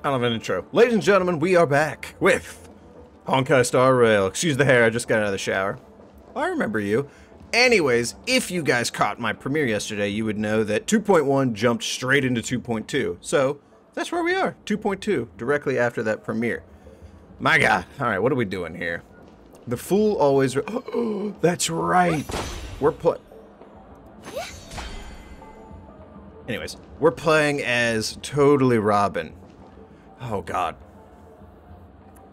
I don't have an intro. Ladies and gentlemen, we are back with honkaistarrail. Excuse the hair, I just got out of the shower. I remember you. Anyways, if you guys caught my premiere yesterday, you would know that 2.1 jumped straight into 2.2. So, that's where we are, 2.2, directly after that premiere. My God. Alright, what are we doing here? The fool always... Oh, that's right. Anyways, we're playing as totally Robin. Oh, God.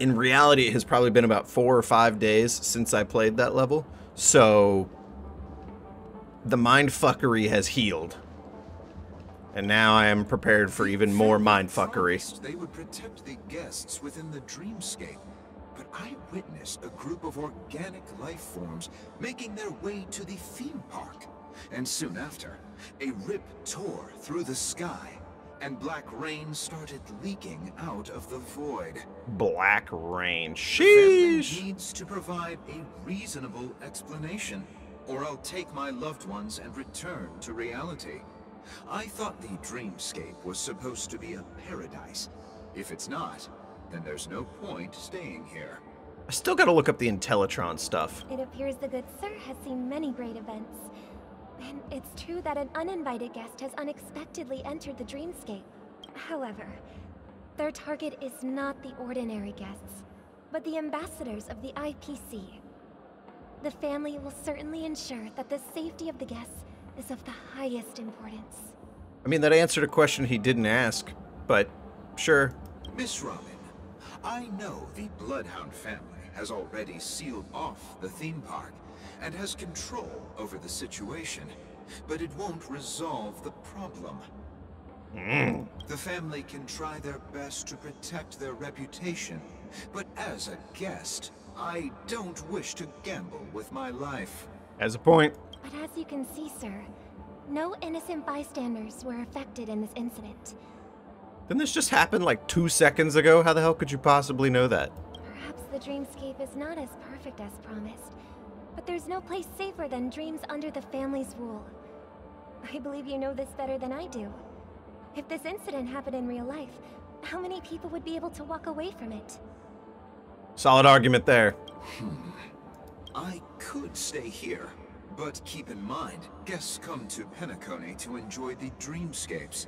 In reality, it has probably been about 4 or 5 days since I played that level. So, the mindfuckery has healed. And now I am prepared for even more mindfuckery. They would protect the guests within the dreamscape. But I witnessed a group of organic life forms making their way to the theme park. And soon after, a rip tore through the sky. And black rain started leaking out of the void. Black rain. Sheesh. The family needs to provide a reasonable explanation, or I'll take my loved ones and return to reality. I thought the dreamscape was supposed to be a paradise. If it's not, then there's no point staying here. I still gotta look up the Intellitron stuff. It appears the good sir has seen many great events. And it's true that an uninvited guest has unexpectedly entered the dreamscape. However, their target is not the ordinary guests, but the ambassadors of the IPC. The family will certainly ensure that the safety of the guests is of the highest importance. I mean, that answered a question he didn't ask, but sure. Miss Robin, I know the Bloodhound family has already sealed off the theme park and has control over the situation, but it won't resolve the problem. The family can try their best to protect their reputation, but as a guest, I don't wish to gamble with my life. Has a point. But as you can see, sir, no innocent bystanders were affected in this incident. Didn't this just happen like 2 seconds ago? How the hell could you possibly know that? Perhaps the dreamscape is not as perfect as promised, but there's no place safer than dreams under the family's rule. I believe you know this better than I do. If this incident happened in real life, how many people would be able to walk away from it? Solid argument there. I could stay here, but keep in mind, guests come to Penacony to enjoy the dreamscapes.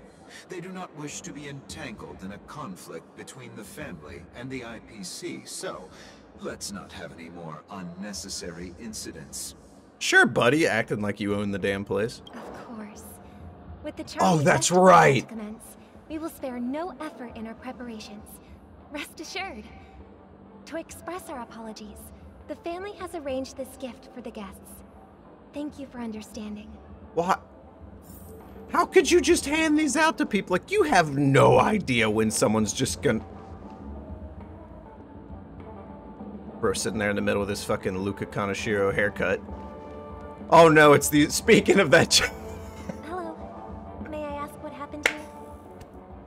They do not wish to be entangled in a conflict between the family and the IPC, so let's not have any more unnecessary incidents. Sure, buddy, acting like you own the damn place. Of course. With the Oh, that's festival right. to commence, we will spare no effort in our preparations. Rest assured. To express our apologies, the family has arranged this gift for the guests. Thank you for understanding. What? How could you just hand these out to people? Like, you have no idea when someone's just gonna... Bro sitting there in the middle with his fucking Luca Kaneshiro haircut. Oh no, it's the... Speaking of that... Hello. May I ask what happened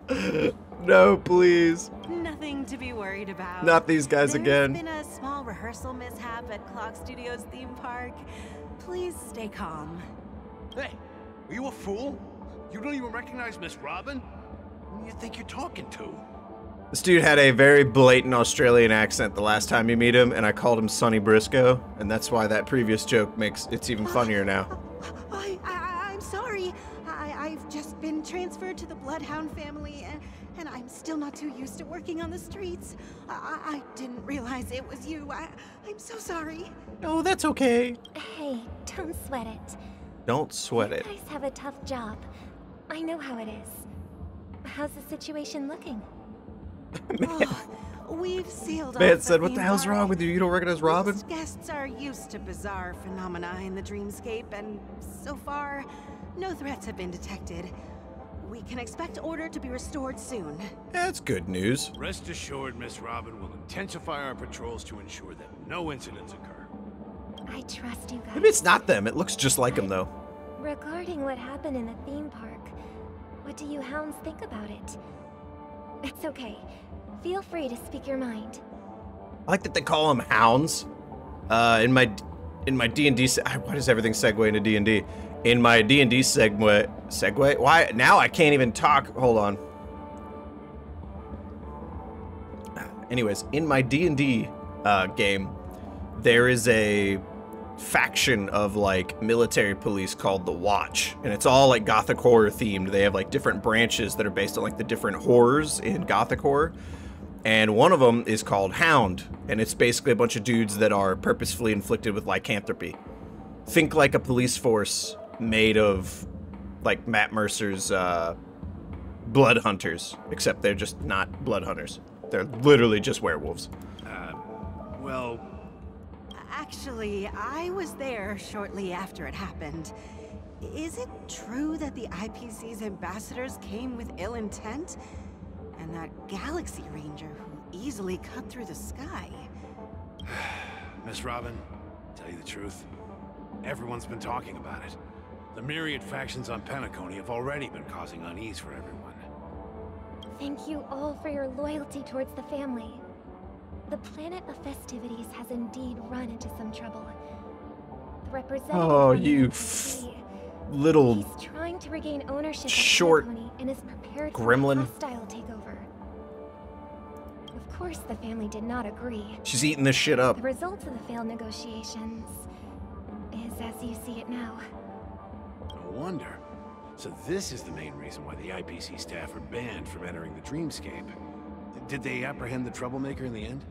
here? No, please. Nothing to be worried about. Not these guys again. There's been a small rehearsal mishap at Clock Studios theme park. Please stay calm. Hey, are you a fool? You don't even recognize Miss Robin? Who do you think you're talking to? This dude had a very blatant Australian accent the last time you meet him, and I called him Sonny Briscoe, and that's why that previous joke makes it's even funnier now. I'm sorry. I've just been transferred to the Bloodhound family, and I'm still not too used to working on the streets. I didn't realize it was you. I'm so sorry. Oh, that's okay. Hey, don't sweat it. Don't sweat it. You guys have a tough job. I know how it is. How's the situation looking? We've sealed off Man said, what the theme hell's park. wrong with you? You don't recognize Robin? Most guests are used to bizarre phenomena in the dreamscape, and so far, no threats have been detected. We can expect order to be restored soon. That's good news. Rest assured, Miss Robin will intensify our patrols to ensure that no incidents occur. I trust you guys. Maybe it's not them. It looks just like them, though. Regarding what happened in the theme park, what do you hounds think about it? It's okay. Feel free to speak your mind. I like that they call them hounds. In my D&D... Why does everything segue into D&D? In my D&D segue? Why? Now I can't even talk. Hold on. Anyways, in my D&D game, there is a faction of like military police called the Watch, and it's all like gothic horror themed. They have like different branches that are based on like the different horrors in gothic horror, and one of them is called Hound, and it's basically a bunch of dudes that are purposefully inflicted with lycanthropy. Think like a police force made of like Matt Mercer's blood hunters, except they're just not blood hunters. They're literally just werewolves. Well, Actually, I was there shortly after it happened. Is it true that the IPC's ambassadors came with ill intent? And that Galaxy Ranger who easily cut through the sky? Miss Robin, tell you the truth, everyone's been talking about it. The myriad factions on Penacony have already been causing unease for everyone. Thank you all for your loyalty towards the family. The planet of festivities has indeed run into some trouble. The representative Oh, from you the little he's trying to regain ownership short of Penacony and is prepared gremlin. for a hostile takeover. Of course, the family did not agree. She's eating this shit up. The result of the failed negotiations is as you see it now. No wonder. So this is the main reason why the IPC staff are banned from entering the Dreamscape. Did they apprehend the troublemaker in the end?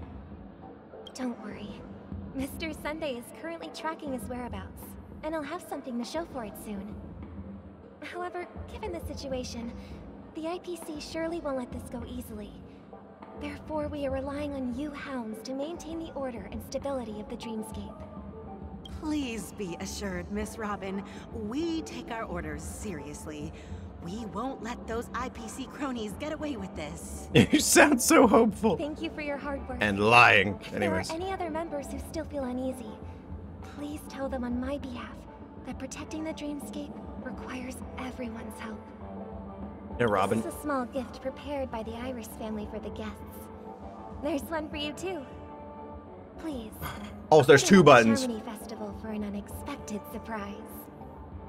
Don't worry. Mr. Sunday is currently tracking his whereabouts, and he'll have something to show for it soon. However, given the situation, the IPC surely won't let this go easily. Therefore, we are relying on you hounds to maintain the order and stability of the Dreamscape. Please be assured, Miss Robin, we take our orders seriously. We won't let those IPC cronies get away with this. You sound so hopeful. Thank you for your hard work. And lying. If Anyways. there are any other members who still feel uneasy, please tell them on my behalf that protecting the Dreamscape requires everyone's help. Yeah, Robin. This is a small gift prepared by the Iris family for the guests. There's one for you too. Please. Oh, there's two buttons. Harmony Festival for an unexpected surprise.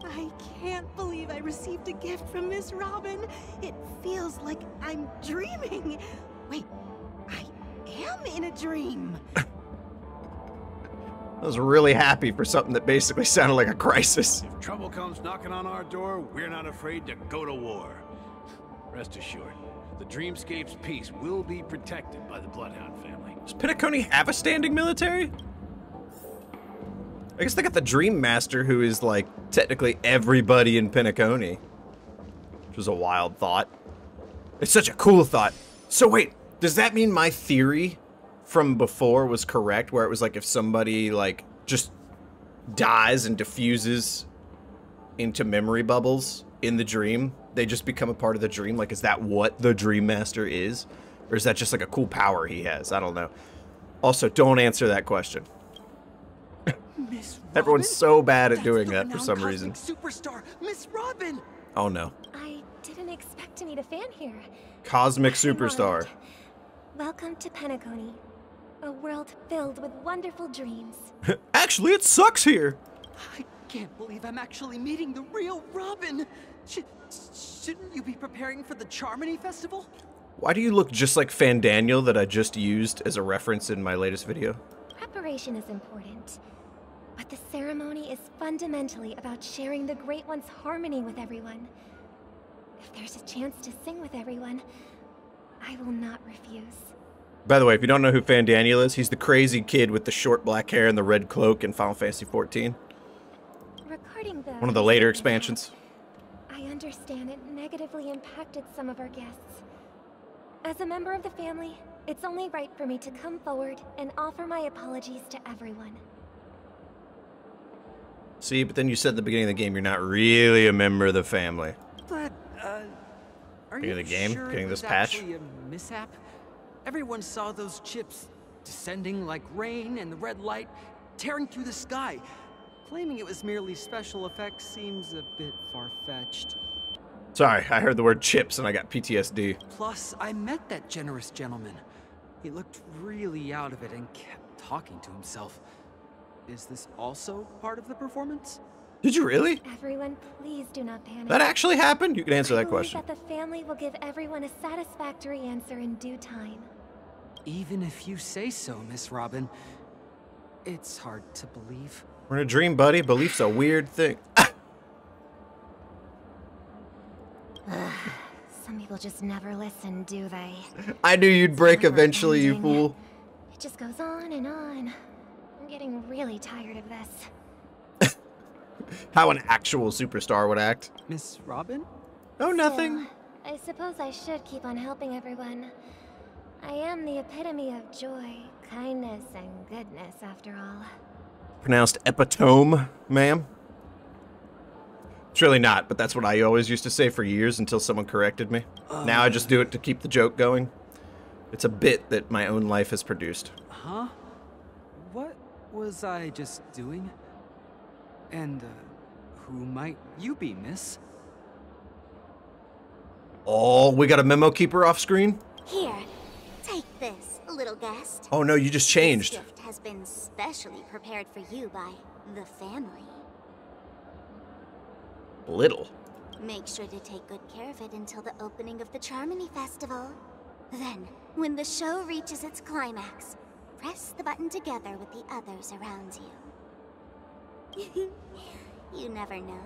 I can't believe I received a gift from Miss Robin. It feels like I'm dreaming. Wait, I am in a dream. I was really happy for something that basically sounded like a crisis. If trouble comes knocking on our door, we're not afraid to go to war. Rest assured, the Dreamscape's peace will be protected by the Bloodhound family. Does Penacony have a standing military? I guess they got the Dream Master, who is like technically everybody in Penacony. Which was a wild thought. It's such a cool thought. So wait, does that mean my theory from before was correct, where it was like if somebody like just dies and diffuses into memory bubbles in the dream, they just become a part of the dream? Like, is that what the Dream Master is? Or is that just like a cool power he has? I don't know. Also, don't answer that question. Miss Everyone's Robin? so bad at That's doing the that for renowned some reason. cosmic superstar, Miss Robin. Oh no. I didn't expect to meet a fan here. Cosmic I'm superstar. honored. Welcome to Penacony, a world filled with wonderful dreams. Actually, it sucks here. I can't believe I'm actually meeting the real Robin. Shouldn't you be preparing for the Charmony Festival? Why do you look just like Fandaniel that I just used as a reference in my latest video? Preparation is important, but the ceremony is fundamentally about sharing the Great One's harmony with everyone. If there's a chance to sing with everyone, I will not refuse. By the way, if you don't know who Fandaniel is, he's the crazy kid with the short black hair and the red cloak in Final Fantasy XIV. Regarding the One of the later expansions. I understand it negatively impacted some of our guests. As a member of the family, it's only right for me to come forward and offer my apologies to everyone. See, but then you said at the beginning of the game you're not really a member of the family. But, are Beginning you of the game? sure Getting it this was patch? actually a mishap? Everyone saw those chips descending like rain and the red light tearing through the sky. Claiming it was merely special effects seems a bit far-fetched. Sorry, I heard the word chips and I got PTSD. Plus, I met that generous gentleman. He looked really out of it and kept talking to himself. Is this also part of the performance? Did you really? Everyone, please do not panic. That actually happened? You can answer I that believe question. that the family will give everyone a satisfactory answer in due time. Even if you say so, Miss Robin, it's hard to believe. We're in a dream, buddy. Belief's a weird thing. Some people just never listen, do they? I knew you'd break Never eventually, you ending. fool. It just goes on and on. I'm getting really tired of this. How an actual superstar would act. Miss Robin? Oh, nothing. Still, I suppose I should keep on helping everyone. I am the epitome of joy, kindness, and goodness, after all. Pronounced epitome, ma'am. It's really not, but that's what I always used to say for years until someone corrected me. Now I just do it to keep the joke going. It's a bit that my own life has produced. Huh? What was I just doing? And, who might you be, miss? Oh, we got a memo keeper off screen? Here, take this, little guest. Oh no, you just This changed. gift has been specially prepared for you by the family. Little. Make sure to take good care of it until the opening of the Charmony Festival. Then, when the show reaches its climax, press the button together with the others around you. You never know.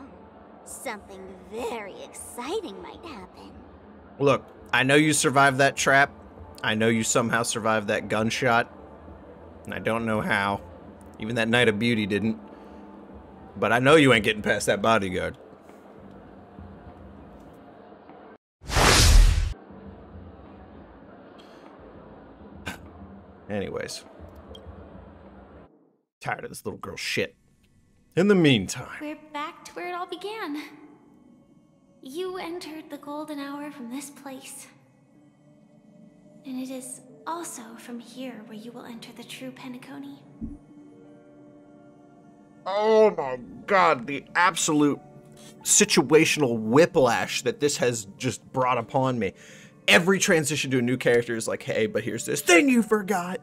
Something very exciting might happen. Look, I know you survived that trap. I know you somehow survived that gunshot. And I don't know how. Even that Night of Beauty didn't. But I know you ain't getting past that bodyguard. Anyways. Tired of this little girl shit. In the meantime. We're back to where it all began. You entered the golden hour from this place. And it is also from here where you will enter the true penacony. Oh my god, the absolute situational whiplash that this has just brought upon me. Every transition to a new character is like, hey, but here's this thing you forgot.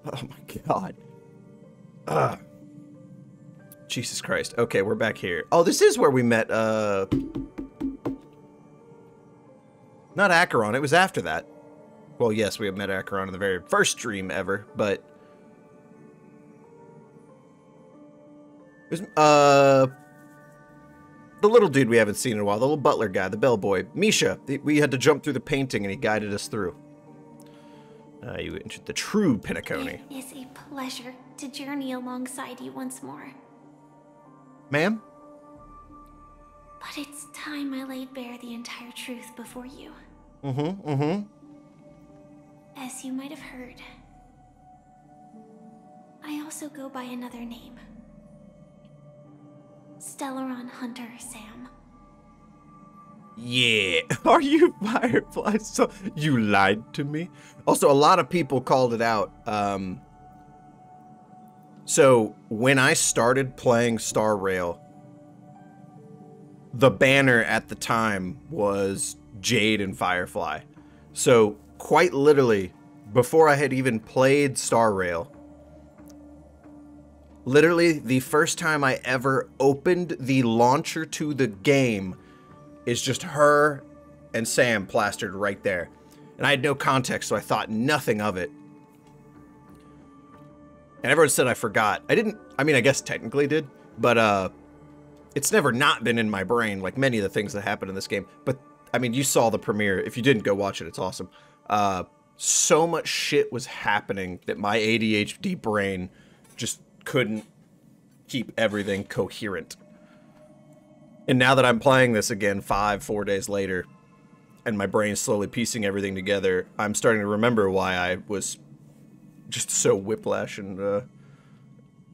Oh my god. Jesus Christ. Okay, we're back here. Oh, this is where we met, not Acheron, it was after that. Well, yes, we had met Acheron in the very first stream ever, but... It was, the little dude we haven't seen in a while, the little butler guy, the bellboy, Misha. We had to jump through the painting and he guided us through. You entered the true penacony. It is a pleasure to journey alongside you once more. Ma'am? But it's time I laid bare the entire truth before you. As you might have heard, I also go by another name. Stellaron Hunter Sam. Yeah. Are you Firefly? So you lied to me? Also, a lot of people called it out. So when I started playing starrail, the banner at the time was Jade and Firefly. So quite literally, before I had even played starrail, literally the first time I ever opened the launcher to the game is just her and Sam plastered right there. And I had no context, so I thought nothing of it. And everyone said I forgot. I mean, I guess technically did, but it's never not been in my brain, like many of the things that happen in this game. But, I mean, you saw the premiere. If you didn't, go watch it. It's awesome. So much shit was happening that my ADHD brain just couldn't keep everything coherent. And now that I'm playing this again 4 days later, and my brain's slowly piecing everything together, I'm starting to remember why I was just so whiplash and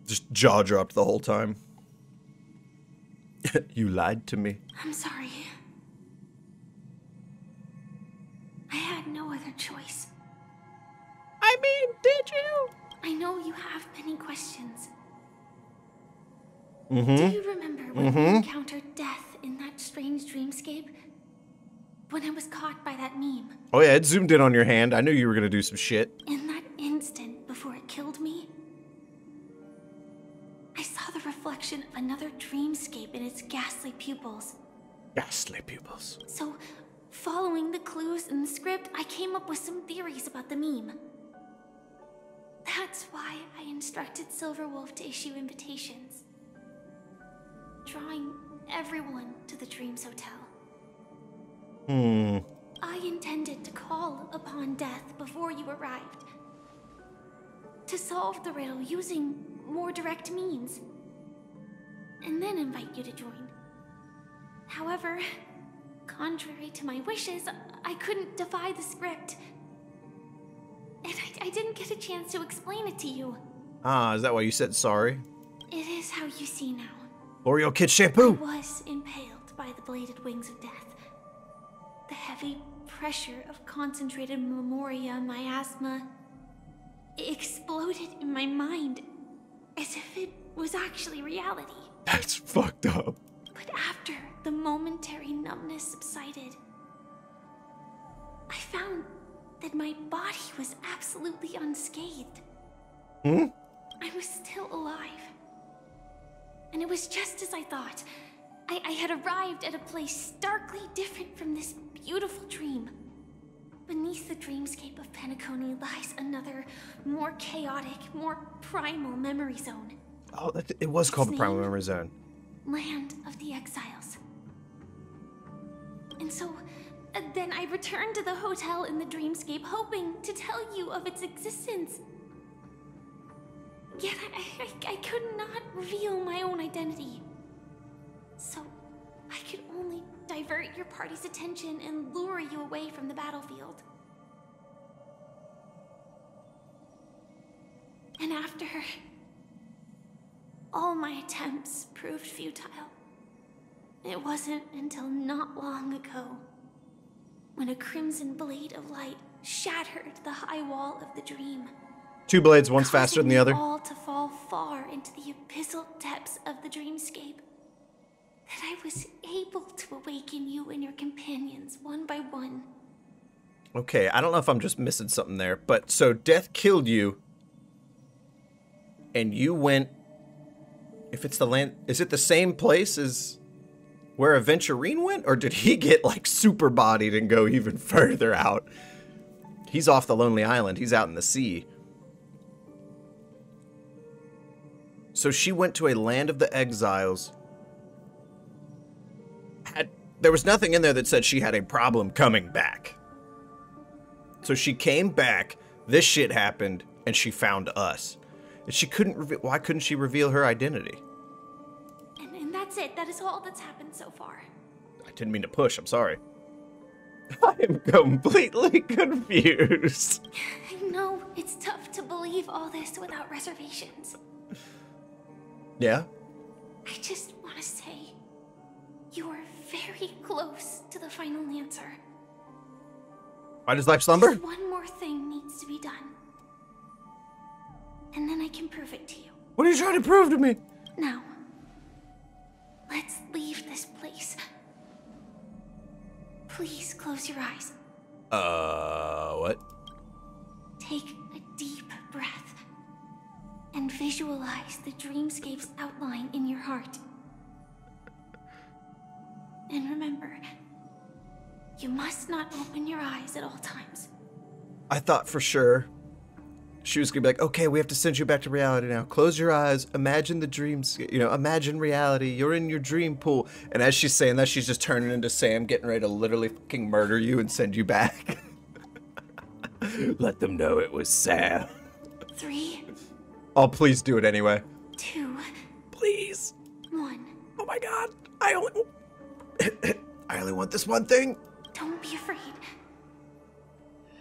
just jaw-dropped the whole time. You lied to me. I'm sorry. I had no other choice. I mean, did you? I know you have many questions. Mm-hmm. Do you remember when we encountered death in that strange dreamscape? When I was caught by that meme? Oh yeah, it zoomed in on your hand. I knew you were gonna do some shit. In that instant before it killed me, I saw the reflection of another dreamscape in its ghastly pupils. Ghastly pupils. So, following the clues in the script, I came up with some some theories about the meme. That's why I instructed Silverwolf to issue invitations, drawing everyone to the Dreams Hotel. I intended to call upon death before you arrived, to solve the riddle using more direct means, and then invite you to join. However, contrary to my wishes, I couldn't defy the script. And I didn't get a chance to explain it to you. Ah, is that why you said sorry? It is how you see now. L'Oreal Kid shampoo! I was impaled by the bladed wings of death. The heavy pressure of concentrated memoria miasma exploded in my mind as if it was actually reality. That's fucked up. But after the momentary numbness subsided, I found that my body was absolutely unscathed. I was still alive. And it was just as I thought. I had arrived at a place starkly different from this beautiful dream. Beneath the dreamscape of Penacony lies another, more chaotic, more primal memory zone. Oh, it was called the Primal Memory Zone. Land of the Exiles. And so, then I returned to the hotel in the dreamscape, hoping to tell you of its existence. Yet I could not reveal my own identity. So, I could only divert your party's attention and lure you away from the battlefield. And after all my attempts proved futile, it wasn't until not long ago when a crimson blade of light shattered the high wall of the dream. Two blades, one's faster than the other. All to fall far into the abyssal depths of the dreamscape, that I was able to awaken you and your companions one by one. Okay, I don't know if I'm just missing something there, but so death killed you, and you went. If it's the land, is it the same place as where Aventurine went, or did he get like super bodied and go even further out? He's off the Lonely Island. He's out in the sea. So she went to a land of the exiles. There was nothing in there that said she had a problem coming back. So she came back, this shit happened, and she found us. And she couldn't why couldn't she reveal her identity? And that's it. That is all that's happened so far. I didn't mean to push, I'm sorry. I am completely confused. I know it's tough to believe all this without reservations. Yeah? I just want to say, you are very close to the final answer. Why does life slumber? Just one more thing needs to be done. And then I can prove it to you. What are you trying to prove to me? Now, let's leave this place. Please close your eyes. What? Take a deep breath and visualize the dreamscape's outline in your heart. And remember, you must not open your eyes at all times. I thought for sure she was gonna be like, okay, we have to send you back to reality now. Close your eyes, imagine the dreams, imagine reality. You're in your dream pool. And as she's saying that, she's just turning into Sam, getting ready to literally fucking murder you and send you back. Let them know it was Sam. 3. Oh, please do it anyway. 2. Please. 1. Oh my god. I only want this one thing. Don't be afraid.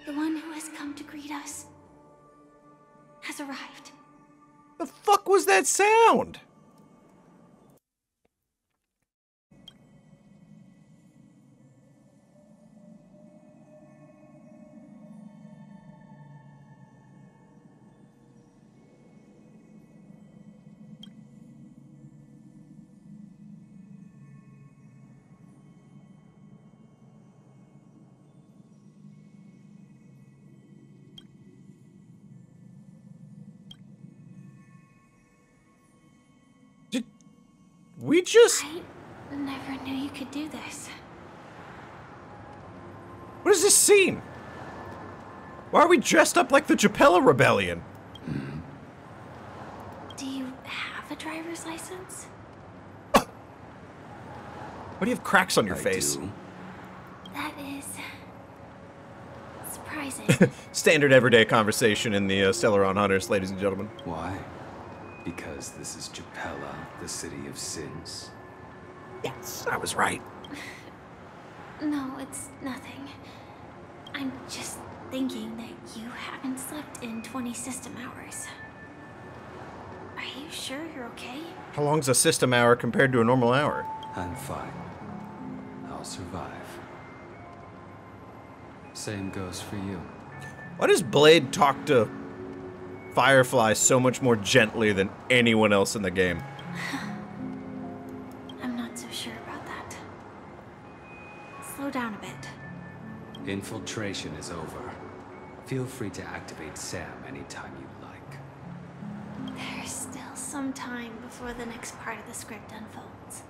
The one who has come to greet us has arrived. The fuck was that sound? We just... I never knew you could do this. What is this scene? Why are we dressed up like the Japella Rebellion? Do you have a driver's license? Why do you have cracks on your face? Do. That is surprising. Standard everyday conversation in the Stellaron Hunters, ladies and gentlemen. Why? Because this is Japella, the city of sins. Yes, I was right. No, it's nothing. I'm just thinking that you haven't slept in 20 system hours. Are you sure you're okay? How long's a system hour compared to a normal hour? I'm fine. I'll survive. Same goes for you. Why does Blade talk to Firefly so much more gently than anyone else in the game? I'm not so sure about that. Slow down a bit. Infiltration is over. Feel free to activate Sam anytime you like. There's still some time before the next part of the script unfolds.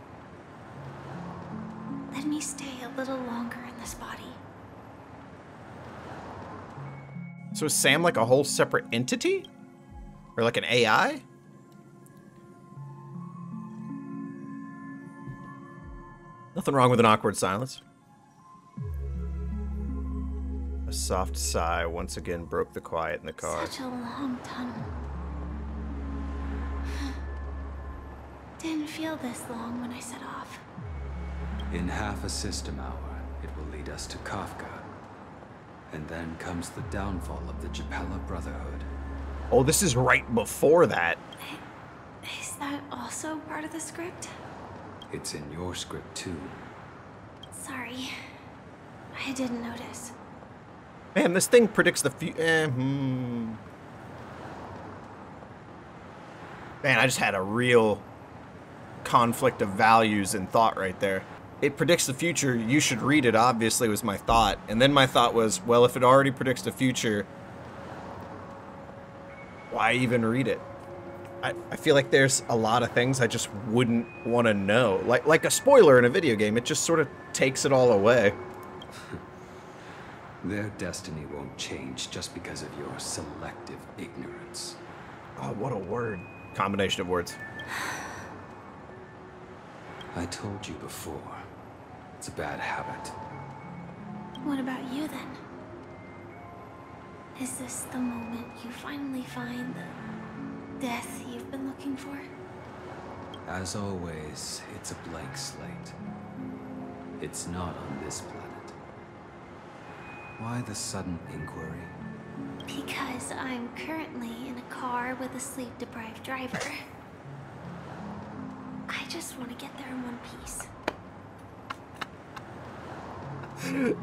Let me stay a little longer in this body. So is Sam like a whole separate entity? Or like an AI? Nothing wrong with an awkward silence. A soft sigh once again broke the quiet in the car. Such a long tunnel. Didn't feel this long when I set off. In half a system hour, it will lead us to Kafka. And then comes the downfall of the Japella Brotherhood. Oh, this is right before that. Is that also part of the script? It's in your script too. Sorry. I didn't notice. Man, this thing predicts the Man, I just had a real conflict of values and thought right there. It predicts the future, you should read it, obviously, was my thought. And then my thought was, well, if it already predicts the future, why even read it? I feel like there's a lot of things I just wouldn't want to know. Like a spoiler in a video game, it just sort of takes it all away. Their destiny won't change just because of your selective ignorance. Oh, what a word. Combination of words. I told you before, it's a bad habit. What about you then? Is this the moment you finally find the death you've been looking for? As always, it's a blank slate. It's not on this planet. Why the sudden inquiry? Because I'm currently in a car with a sleep-deprived driver. I just want to get there in one piece.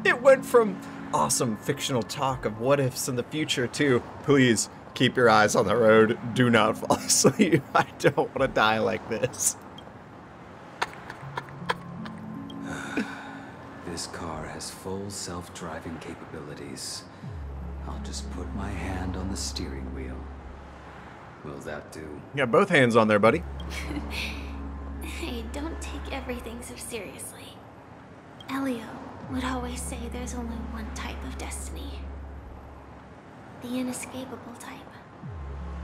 It went from awesome fictional talk of what ifs in the future to, please keep your eyes on the road, do not fall asleep. I don't want to die like this. This car has full self-driving capabilities. I'll just put my hand on the steering wheel. Will that do? You got both hands on there, buddy. Hey, don't take everything so seriously. Elio would always say there's only one type of destiny. The inescapable type.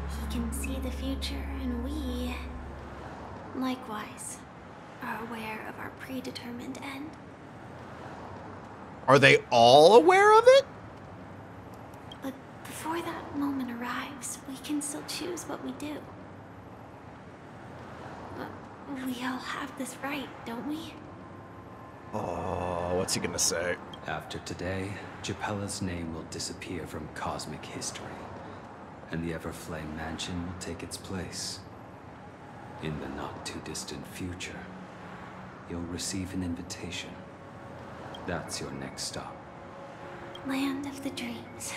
He can see the future, and we, likewise, are aware of our predetermined end. Are they all aware of it? But before that moment arrives, we can still choose what we do. We all have this right, don't we? Oh, what's he gonna say? After today, Japella's name will disappear from cosmic history, and the Everflame Mansion will take its place. In the not-too-distant future, you'll receive an invitation. That's your next stop. Land of the Dreams.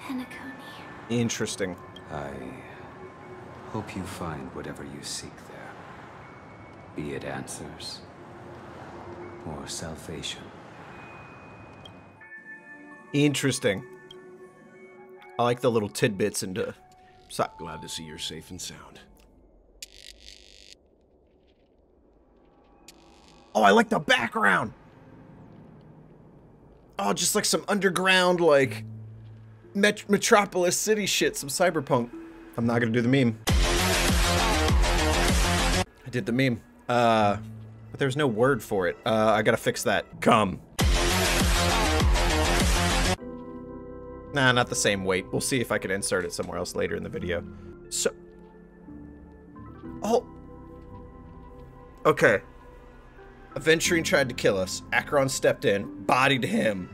Penacony. Interesting. I hope you find whatever you seek there. Be it answers or salvation. Interesting. I like the little tidbits into... Glad to see you're safe and sound. Oh, I like the background! Oh, just like some underground, like, metropolis city shit, some cyberpunk. I'm not gonna do the meme. I did the meme. But there's no word for it. I gotta fix that. Come. Nah, not the same weight. We'll see if I can insert it somewhere else later in the video. So... Oh. Okay. Aventurine tried to kill us. Acheron stepped in, bodied him.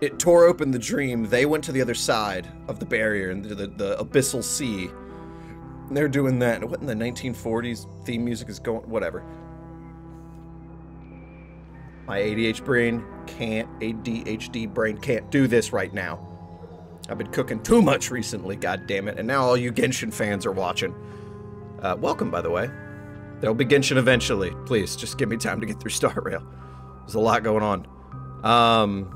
It tore open the dream. They went to the other side of the barrier into the abyssal sea. And they're doing that. What in the 1940s theme music is going? Whatever. My ADHD brain can't do this right now. I've been cooking too much recently, god damn it. And now all you Genshin fans are watching. Welcome, by the way. There'll be Genshin eventually. Please, just give me time to get through starrail. There's a lot going on.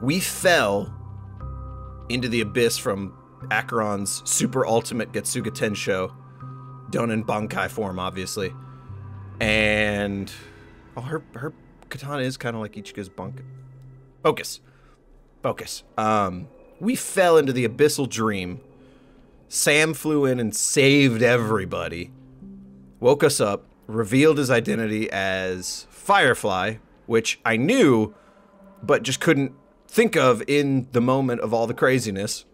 We fell into the abyss from Acheron's super ultimate Getsuga Tensho. Done in Honkai form, obviously. And... Oh, her katana is kind of like Ichigo's Bankai. Focus. Focus. We fell into the abyssal dream. Sam flew in and saved everybody. Woke us up, revealed his identity as Firefly, which I knew, but just couldn't think of in the moment of all the craziness.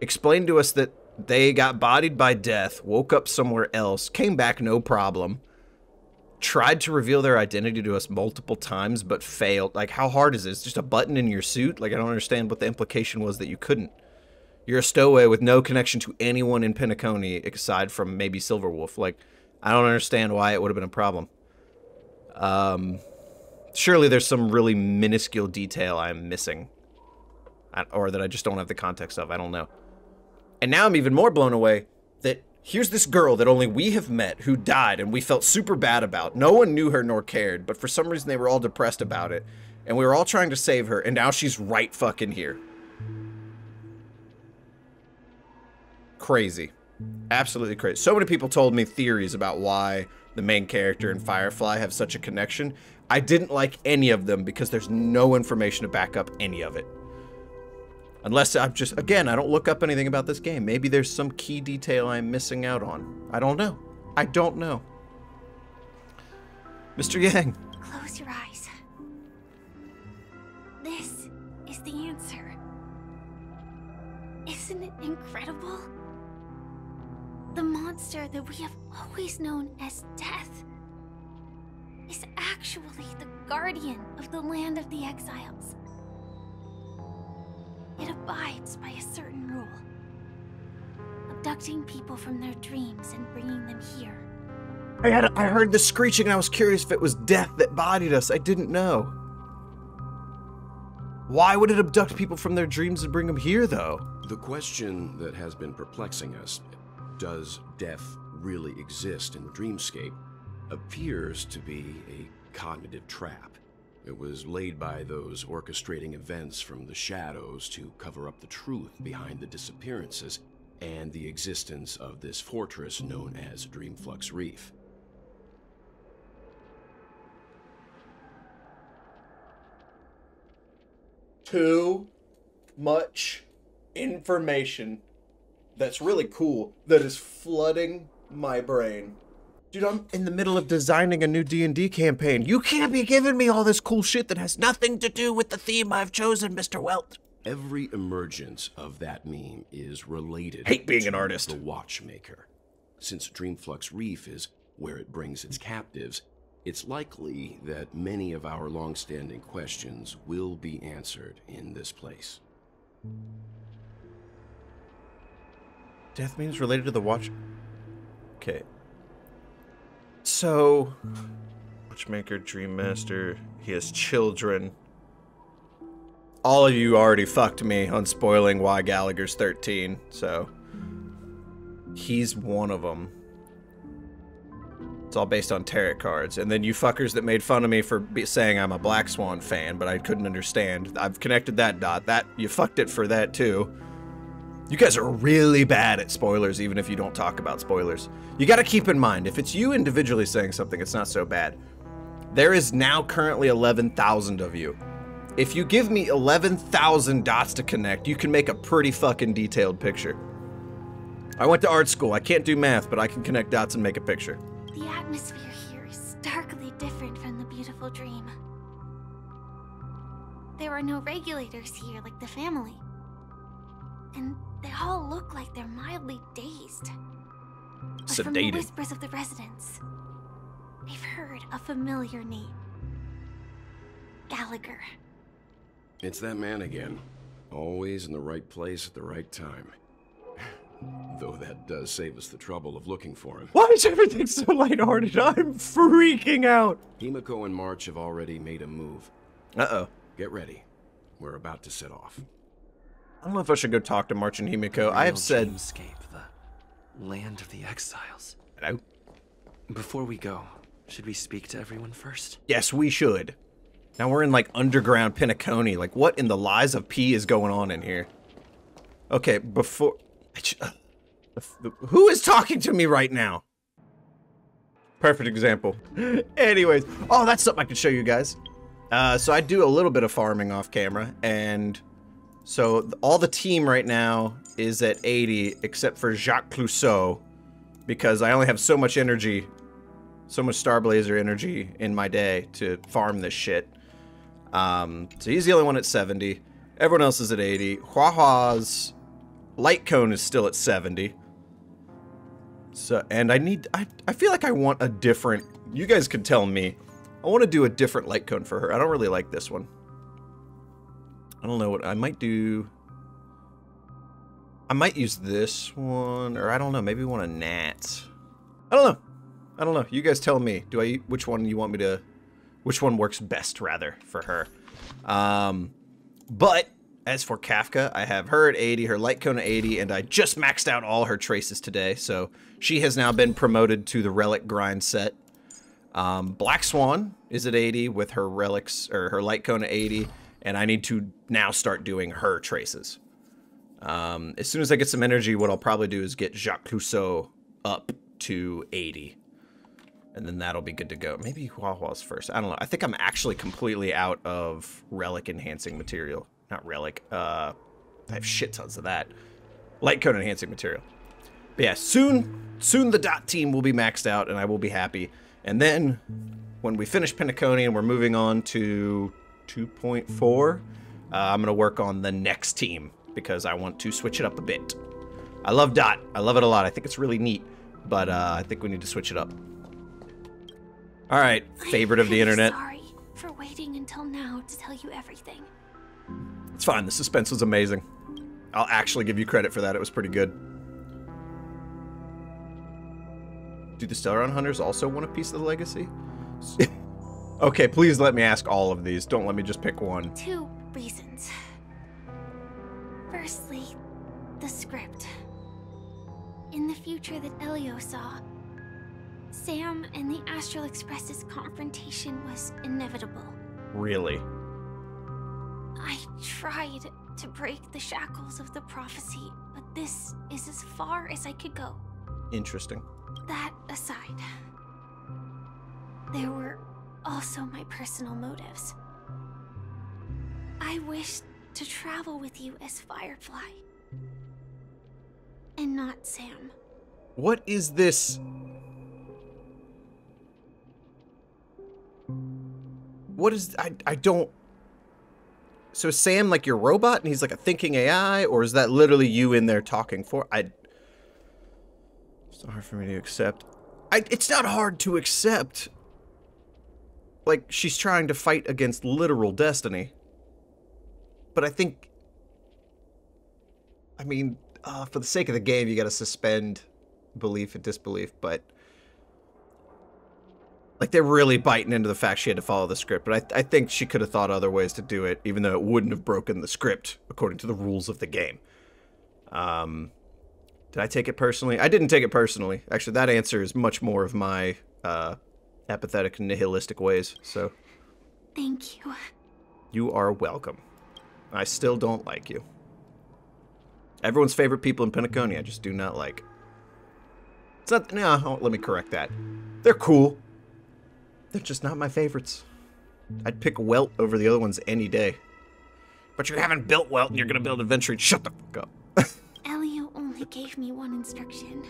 Explained to us that they got bodied by death, woke up somewhere else, came back no problem, tried to reveal their identity to us multiple times, but failed. Like, how hard is it? It's just a button in your suit? Like, I don't understand what the implication was that you couldn't. You're a stowaway with no connection to anyone in Penacony aside from maybe Silverwolf. Like, I don't understand why it would have been a problem. Surely there's some really minuscule detail I'm missing. Or that I just don't have the context of. I don't know. And now I'm even more blown away that here's this girl that only we have met who died and we felt super bad about. No one knew her nor cared, but for some reason they were all depressed about it. And we were all trying to save her, and now she's right fucking here. Crazy. Absolutely crazy. So many people told me theories about why the main character and Firefly have such a connection. I didn't like any of them because there's no information to back up any of it. Unless I'm just, again, I don't look up anything about this game. Maybe there's some key detail I'm missing out on. I don't know. I don't know. Mr. Yang. Close your eyes. This is the answer. Isn't it incredible? The monster that we have always known as Death is actually the guardian of the land of the exiles. It abides by a certain rule. Abducting people from their dreams and bringing them here. I heard the screeching and I was curious if it was Death that bodied us. I didn't know. Why would it abduct people from their dreams and bring them here, though? The question that has been perplexing us, does death really exist in the dreamscape, appears to be a cognitive trap. It was laid by those orchestrating events from the shadows to cover up the truth behind the disappearances and the existence of this fortress known as Dreamflux Reef. Too much information that's really cool that is flooding my brain. Dude, I'm in the middle of designing a new D&D campaign. You can't be giving me all this cool shit that has nothing to do with the theme I've chosen, Mr. Welt. Every emergence of that meme is related Hate being to an artist. the Watchmaker. Since Dreamflux Reef is where it brings its captives, it's likely that many of our long-standing questions will be answered in this place. Death means related to the watch. Okay. So, Watchmaker, Dream Master, he has children. All of you already fucked me on spoiling why Gallagher's 13, so he's one of them. It's all based on tarot cards. And then you fuckers that made fun of me for saying I'm a Black Swan fan, but I couldn't understand. I've connected that dot. You fucked it for that too. You guys are really bad at spoilers, even if you don't talk about spoilers. You gotta keep in mind, if it's you individually saying something, it's not so bad. There is now currently 11,000 of you. If you give me 11,000 dots to connect, you can make a pretty fucking detailed picture. I went to art school. I can't do math, but I can connect dots and make a picture. The atmosphere here is starkly different from the beautiful dream. There are no regulators here like the family. And they all look like they're mildly dazed. But from the Sedated. whispers of the residents, they've heard a familiar name. Gallagher. It's that man again. Always in the right place at the right time. Though that does save us the trouble of looking for him. Why is everything so lighthearted? I'm freaking out. Himiko and March have already made a move. Uh-oh. Get ready. We're about to set off. I don't know if I should go talk to March and Himiko. I have said... Dreamscape, the land of the exiles. Hello? Before we go, should we speak to everyone first? Yes, we should. Now we're in, like, underground penacony. Like, what in the lies of P is going on in here? Okay, before... Who is talking to me right now? Perfect example. Anyways. Oh, that's something I could show you guys. So I do a little bit of farming off camera, and... So, all the team right now is at 80, except for Jacques Clouseau, because I only have so much energy, so much Starblazer energy in my day to farm this shit. So he's the only one at 70. Everyone else is at 80. Huahua's light cone is still at 70. So, and I feel like I want a different, you guys can tell me, I want to do a different light cone for her. I don't really like this one. I don't know what I might do. I might use this one, or I don't know, maybe one of Nat's. I don't know. I don't know. You guys tell me. Which one you want me to, which one works best, rather, for her. But, as for Kafka, I have her at 80, her light cone at 80, and I just maxed out all her traces today, so she has now been promoted to the relic grind set. Black Swan is at 80 with her relics, or her light cone at 80, and I need to now start doing her traces. As soon as I get some energy, what I'll probably do is get Jacques Clouseau up to 80. And then that'll be good to go. Maybe Huahua's first. I don't know. I think I'm actually completely out of relic enhancing material. Not relic. I have shit tons of that. Light cone enhancing material. But yeah, soon the dot team will be maxed out and I will be happy. And then when we finish Penacony and we're moving on to 2.4, I'm going to work on the next team because I want to switch it up a bit. I love dot. I love it a lot. I think it's really neat, but I think we need to switch it up. All right, favorite of the internet. Sorry for waiting until now to tell you everything. It's fine. The suspense was amazing. I'll actually give you credit for that. It was pretty good. Do the Stellaron Hunters also want a piece of the legacy? Okay, please let me ask all of these. Don't let me just pick one. 2 reasons. Firstly, the script. In the future that Elio saw, Sam and the Astral Express's confrontation was inevitable. Really? I tried to break the shackles of the prophecy, but this is as far as I could go. Interesting. That aside, there were also my personal motives. I wished to travel with you as Firefly, and not Sam. What is this? What is... I don't... So is Sam like your robot and he's like a thinking AI, or is that literally you in there talking for... It's hard for me to accept. It's not hard to accept. Like, she's trying to fight against literal destiny. But I think... I mean, for the sake of the game, you gotta suspend belief and disbelief, but... Like, they're really biting into the fact she had to follow the script, but I think she could have thought other ways to do it, even though it wouldn't have broken the script, according to the rules of the game. Did I take it personally? I didn't take it personally. Actually, that answer is much more of my apathetic, nihilistic ways, so... Thank you. You are welcome. I still don't like you. Everyone's favorite people in Penacony, I just do not like. It's not... No, let me correct that. They're cool. They're just not my favorites. I'd pick Welt over the other ones any day. But you haven't built Welt and you're gonna build Adventuring. Shut the fuck up. Elio only gave me one instruction.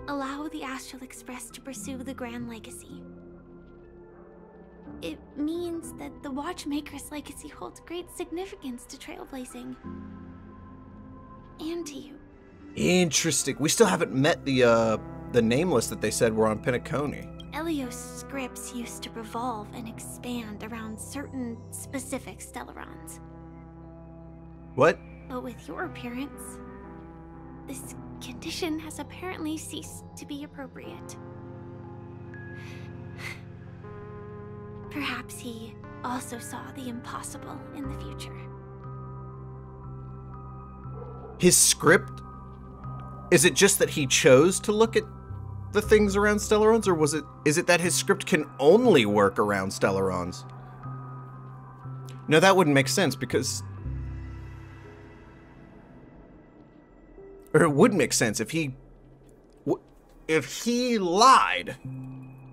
Allow the Astral Express to pursue the Grand Legacy. It means that the Watchmaker's legacy holds great significance to trailblazing. And to you. Interesting. We still haven't met the Nameless that they said were on Penacony. Elio's scripts used to revolve and expand around certain specific Stellarons. What? But with your appearance, this condition has apparently ceased to be appropriate. Perhaps he also saw the impossible in the future. His script? Is it just that he chose to look at the things around Stellarons, or is it that his script can only work around Stellarons? No, that wouldn't make sense because... Or it would make sense if he lied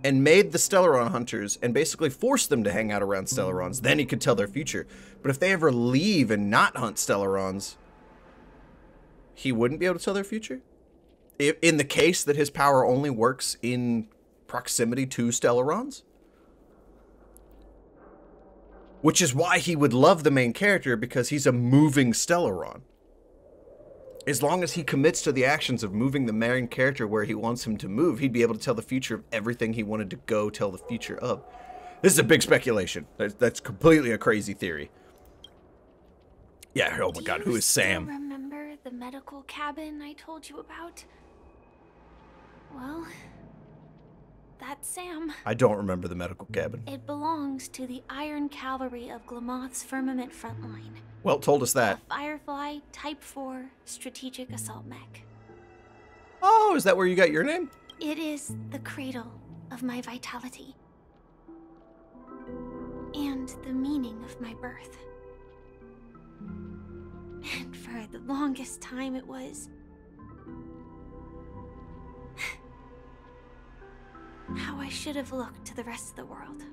and made the Stellaron hunters and basically forced them to hang out around Stellarons, then he could tell their future. But if they ever leave and not hunt Stellarons, he wouldn't be able to tell their future? In the case that his power only works in proximity to Stellarons? Which is why he would love the main character, because he's a moving Stellaron. As long as he commits to the actions of moving the main character where he wants him to move, he'd be able to tell the future of everything he wanted to go tell the future of. This is a big speculation. That's completely a crazy theory. Yeah, oh my god, who is Sam? Do you remember the medical cabin I told you about? Well, that's Sam. I don't remember the medical cabin. It belongs to the Iron Cavalry of Glamoth's Firmament Frontline. Well, told us that. A Firefly Type 4 strategic assault mech. Oh, is that where you got your name? It is the cradle of my vitality. And the meaning of my birth. And for the longest time it was... how I should have looked to the rest of the world.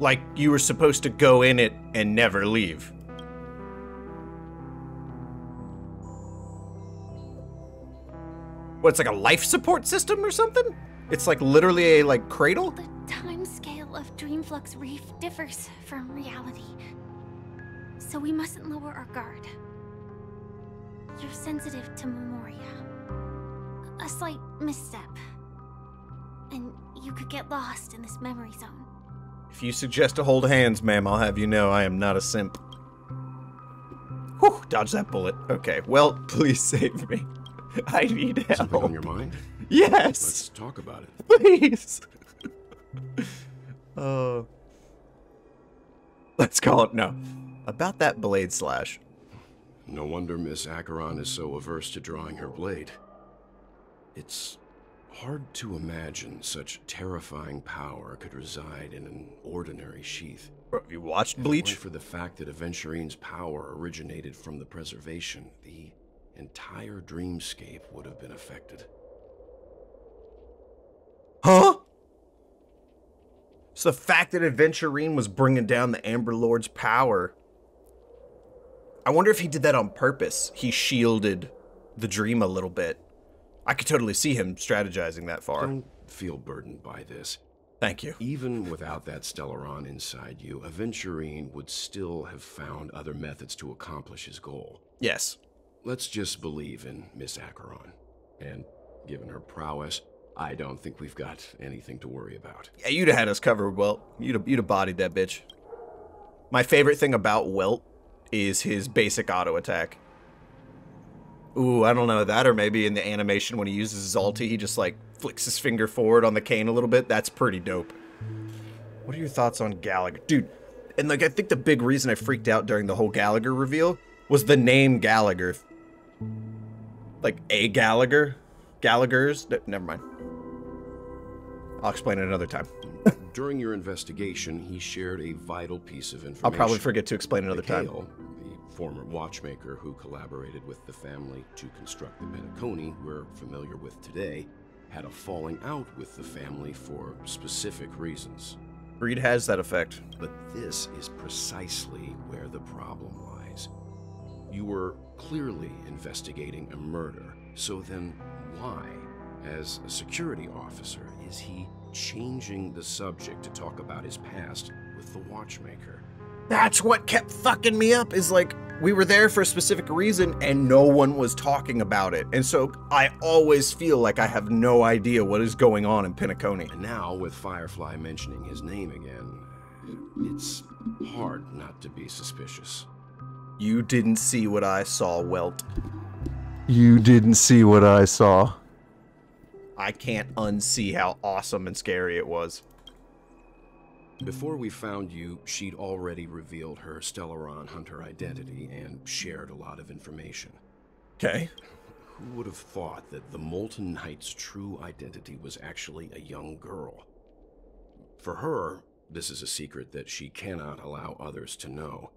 Like you were supposed to go in it and never leave. What, it's like a life support system or something? It's like literally a cradle? The time scale of Dreamflux Reef differs from reality. So we mustn't lower our guard. You're sensitive to Memoria. A slight misstep, and you could get lost in this memory zone. If you suggest to hold hands, ma'am, I'll have you know I am not a simp. Whew, dodge that bullet. Okay, well, please save me. I need help. Something on your mind? Yes! Let's talk about it. Please! Let's call it no. About that blade slash. No wonder Miss Acheron is so averse to drawing her blade. It's hard to imagine such terrifying power could reside in an ordinary sheath. Bro, have you watched If Bleach? it weren't for the fact that Aventurine's power originated from the preservation, the entire dreamscape would have been affected. Huh? So the fact that Aventurine was bringing down the Amber Lord's power... I wonder if he did that on purpose. He shielded the dream a little bit. I could totally see him strategizing that far. Don't feel burdened by this. Thank you. Even without that Stellaron inside you, Aventurine would still have found other methods to accomplish his goal. Yes. Let's just believe in Miss Acheron. And given her prowess, I don't think we've got anything to worry about. Yeah, you'd have had us covered, Welt. You'd have bodied that bitch. My favorite thing about Welt is his basic auto attack. Ooh, I don't know that, or maybe in the animation when he uses his ulti, he just flicks his finger forward on the cane a little bit. That's pretty dope. What are your thoughts on Gallagher? Dude, and I think the big reason I freaked out during the whole Gallagher reveal was the name Gallagher. A Gallagher? Gallagher's? Never mind. I'll explain it another time. During your investigation, he shared a vital piece of information. I'll probably forget to explain another time. The former watchmaker who collaborated with the family to construct the penacony we're familiar with today, had a falling out with the family for specific reasons. Greed has that effect. But this is precisely where the problem lies. You were clearly investigating a murder, so then why, as a security officer, is he changing the subject to talk about his past with the watchmaker? That's what kept fucking me up, is like, we were there for a specific reason and no one was talking about it. And so I always feel like I have no idea what is going on in Penacony. And now, with Firefly mentioning his name again, it's hard not to be suspicious. You didn't see what I saw, Welt. You didn't see what I saw. I can't unsee how awesome and scary it was. Before we found you, she'd already revealed her Stellaron Hunter identity and shared a lot of information. Okay. Who would have thought that the Molten Knight's true identity was actually a young girl? For her, this is a secret that she cannot allow others to know.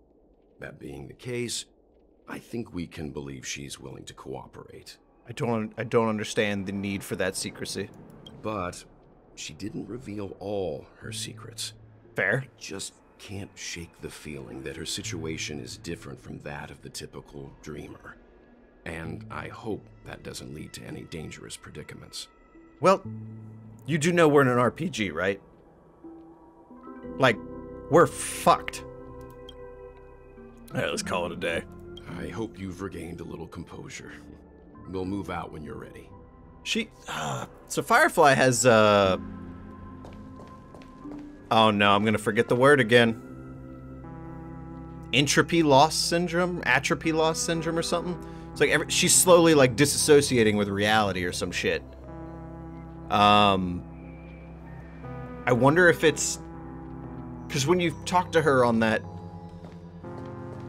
That being the case, I think we can believe she's willing to cooperate. I don't understand the need for that secrecy. But she didn't reveal all her secrets. Fair. I just can't shake the feeling that her situation is different from that of the typical dreamer. And I hope that doesn't lead to any dangerous predicaments. Well, you do know we're in an RPG, right? Like, we're fucked. Alright, let's call it a day. I hope you've regained a little composure. We'll move out when you're ready. So Firefly has, oh no, I'm gonna forget the word again. Entropy loss syndrome? Atrophy loss syndrome or something? It's like she's slowly like disassociating with reality or some shit. I wonder if it's... Because when you talk to her on that...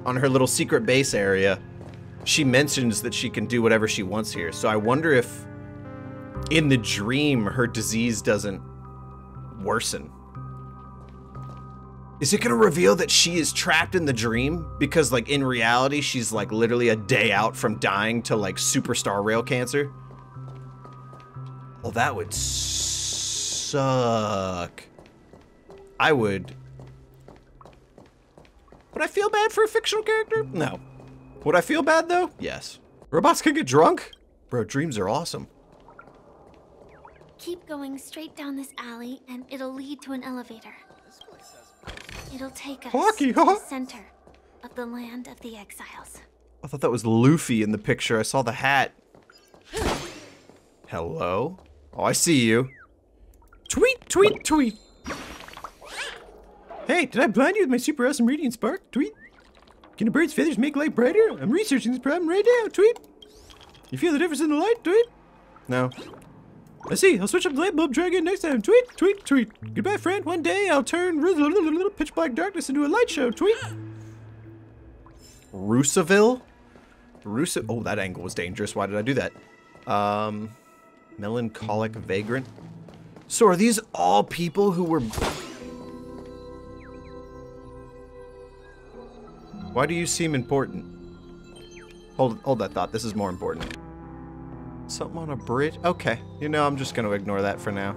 on her little secret base area, she mentions that she can do whatever she wants here. So I wonder if in the dream her disease doesn't worsen. Is it gonna reveal that she is trapped in the dream? Because like in reality, she's like literally a day out from dying to like super starrail cancer? Well, that would suck. I would... Would I feel bad for a fictional character? No. Would I feel bad though? Yes. Robots can get drunk? Bro, dreams are awesome. Keep going straight down this alley and it'll lead to an elevator. It'll take us to the center of the land of the exiles. I thought that was Luffy in the picture. I saw the hat. Hello? Oh, I see you. Tweet, tweet, tweet. Hey, did I blind you with my super awesome radiant spark? Tweet. Can a bird's feathers make light brighter? I'm researching this problem right now. Tweet. You feel the difference in the light? Tweet. No. I see. I'll switch up the light bulb. Try again next time. Tweet, tweet, tweet. Goodbye, friend. One day I'll turn little pitch black darkness into a light show. Tweet. Rooseville? Oh, that angle was dangerous. Why did I do that? Melancholic vagrant. So are these all people who were... Why do you seem important? Hold that thought. This is more important. Something on a bridge? Okay. You know, I'm just going to ignore that for now.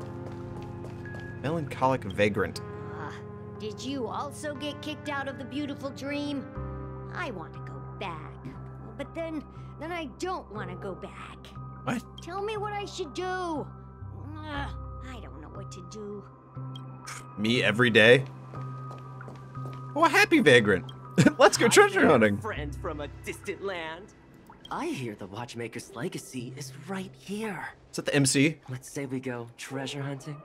Melancholic vagrant. Did you also get kicked out of the beautiful dream? I want to go back. But then I don't want to go back. What? Tell me what I should do. I don't know what to do. Me every day? Oh, a happy vagrant. Let's go treasure hunting. Friends from a distant land. I hear the Watchmaker's legacy is right here. Is that the MC? Let's say we go treasure hunting.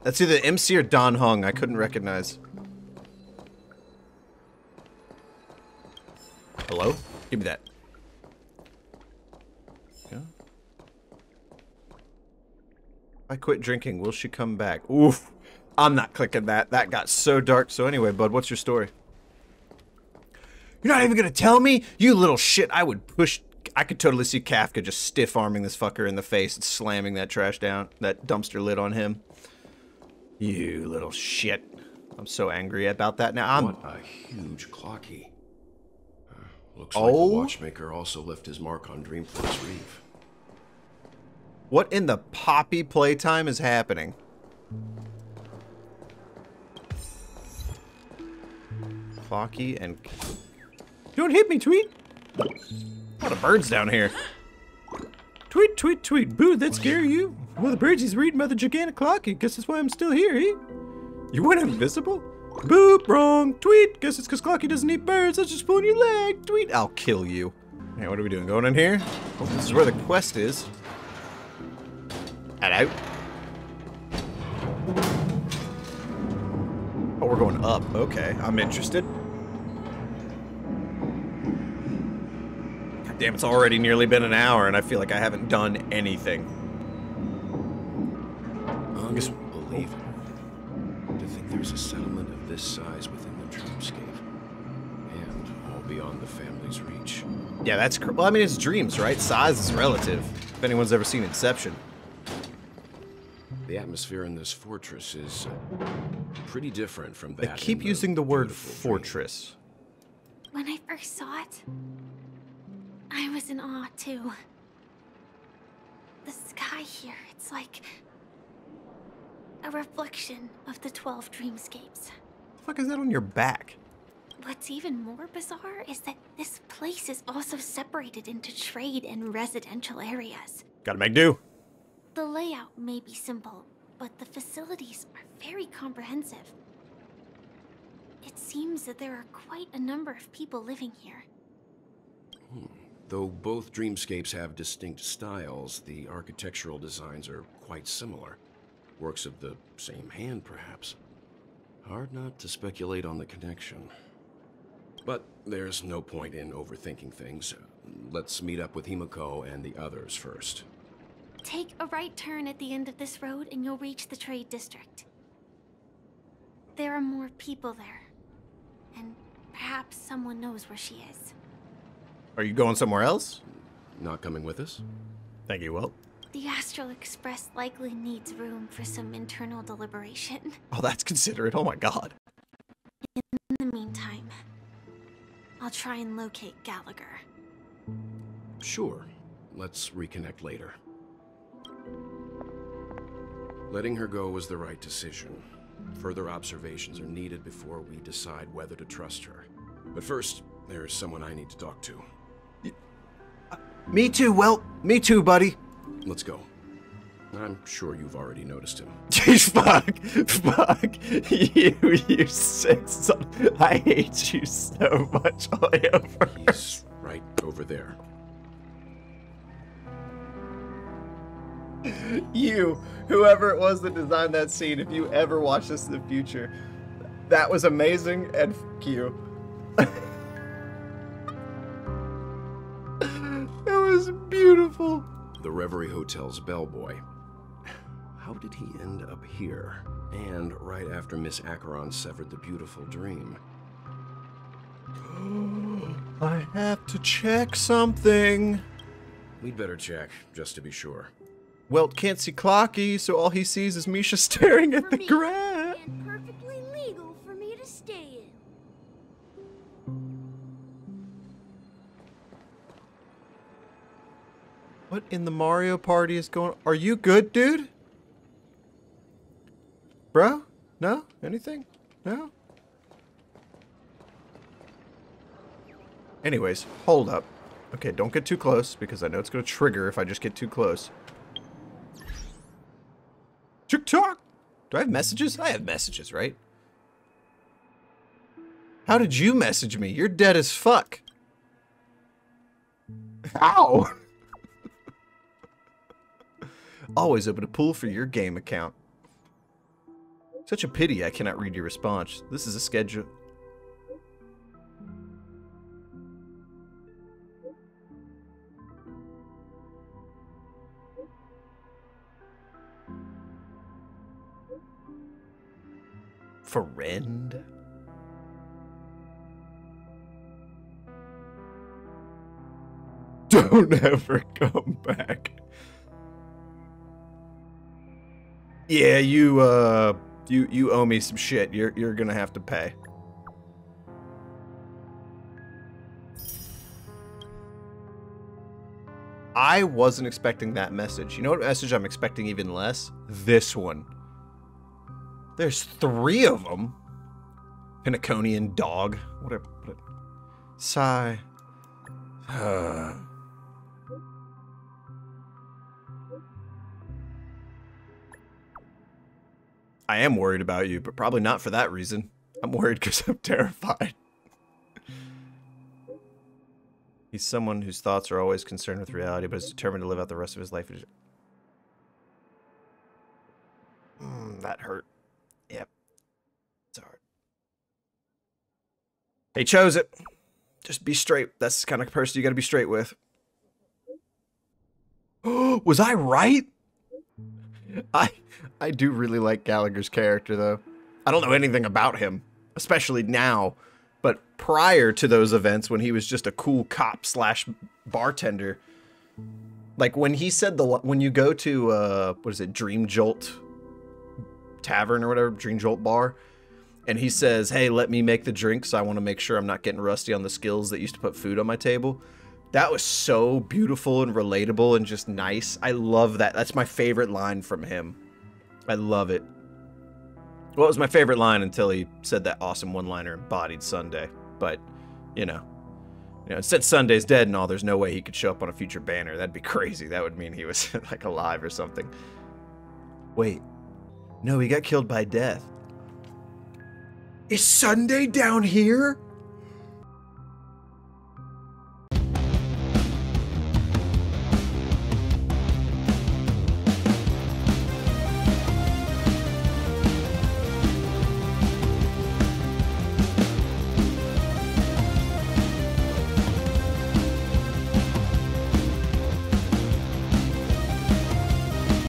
That's either MC or Don Hung. I couldn't recognize. Hello? Give me that. Yeah. I quit drinking. Will she come back? Oof. I'm not clicking that. That got so dark. So anyway, bud, what's your story? You're not even gonna tell me? You little shit. I would push... I could totally see Kafka just stiff-arming this fucker in the face and slamming that trash down. That dumpster lid on him. You little shit. I'm so angry about that now. What a huge clock key. Looks like the Watchmaker also left his mark on Dreamflux Reef. What in the poppy playtime is happening? Clocky and... Don't hit me, Tweet! A lot of birds down here. Tweet, tweet, tweet. Boo, that scare you? Well, the birds he's reading about the gigantic Clocky. Guess that's why I'm still here, eh? You went invisible? Boop, wrong. Tweet. Guess it's because Clocky doesn't eat birds. That's just pulling your leg. Tweet. I'll kill you. Hey, what are we doing? Going in here? Oh, this is where the quest is. Hello? Oh, we're going up. Okay, I'm interested. God damn, it's already nearly been an hour, and I feel like I haven't done anything. Unbelievable. To think there's a settlement of this size within the dreamscape. And all beyond the family's reach. Yeah, that's... Well, I mean, it's dreams, right? Size is relative. If anyone's ever seen Inception. The atmosphere in this fortress is pretty different from that. They keep using the word fortress. When I first saw it, I was in awe too. The sky here, it's like a reflection of the 12 dreamscapes. The fuck is that on your back? What's even more bizarre is that this place is also separated into trade and residential areas. Gotta make do. The layout may be simple, but the facilities are very comprehensive. It seems that there are quite a number of people living here. Though both dreamscapes have distinct styles, the architectural designs are quite similar. Works of the same hand, perhaps. Hard not to speculate on the connection. But there's no point in overthinking things. Let's meet up with Himiko and the others first. Take a right turn at the end of this road and you'll reach the trade district. There are more people there. And perhaps someone knows where she is. Are you going somewhere else? Not coming with us? Thank you, Will. The Astral Express likely needs room for some internal deliberation. Oh, that's considerate. Oh my god. In the meantime, I'll try and locate Gallagher. Sure. Let's reconnect later. Letting her go was the right decision. Further observations are needed before we decide whether to trust her. But first, there's someone I need to talk to. Me too, Well. Me too, buddy. Let's go. I'm sure you've already noticed him. Fuck. You sick son. I hate you so much, Hoyoverse. He's right over there. You, whoever it was that designed that scene, if you ever watch this in the future, that was amazing, and fuck you. It was beautiful. The Reverie Hotel's bellboy. How did he end up here? And right after Miss Acheron severed the beautiful dream. I have to check something. We'd better check, just to be sure. Welt can't see Clocky, so all he sees is Misha staring at the grass. And perfectly legal for me to stay in. What in the Mario Party is going on? Are you good, dude? Bro? No? Anything? No? Anyways, hold up. Okay, don't get too close, because I know it's going to trigger if I just get too close. TikTok! Do I have messages? I have messages, right? How did you message me? You're dead as fuck. Ow! Always open a pool for your game account. Such a pity I cannot read your response. This is a schedule. Friend? Don't ever come back. Yeah, you owe me some shit. You're gonna have to pay. I wasn't expecting that message. You know what message I'm expecting even less? This one. There's 3 of them. Penaconian dog. What a sigh. I am worried about you, but probably not for that reason. I'm worried because I'm terrified. He's someone whose thoughts are always concerned with reality, but is determined to live out the rest of his life. That hurt. Yep. It's hard. He chose it. Just be straight. That's the kind of person you gotta be straight with. Oh, was I right? I do really like Gallagher's character, though. I don't know anything about him, especially now. But prior to those events, when he was just a cool cop / bartender, like when he said when you go to what is it, Dream Jolt Tavern or whatever, Dream Jolt Bar, and he says, "Hey, let me make the drinks. I want to make sure I'm not getting rusty on the skills that used to put food on my table." That was so beautiful and relatable and just nice. I love that. That's my favorite line from him. I love it. Well, it was my favorite line until he said that awesome one-liner, embodied Sunday. But, you know, since Sunday's dead and all, there's no way he could show up on a future banner. That'd be crazy. That would mean he was, like, alive or something. Wait. No, he got killed by death. Is Sunday down here?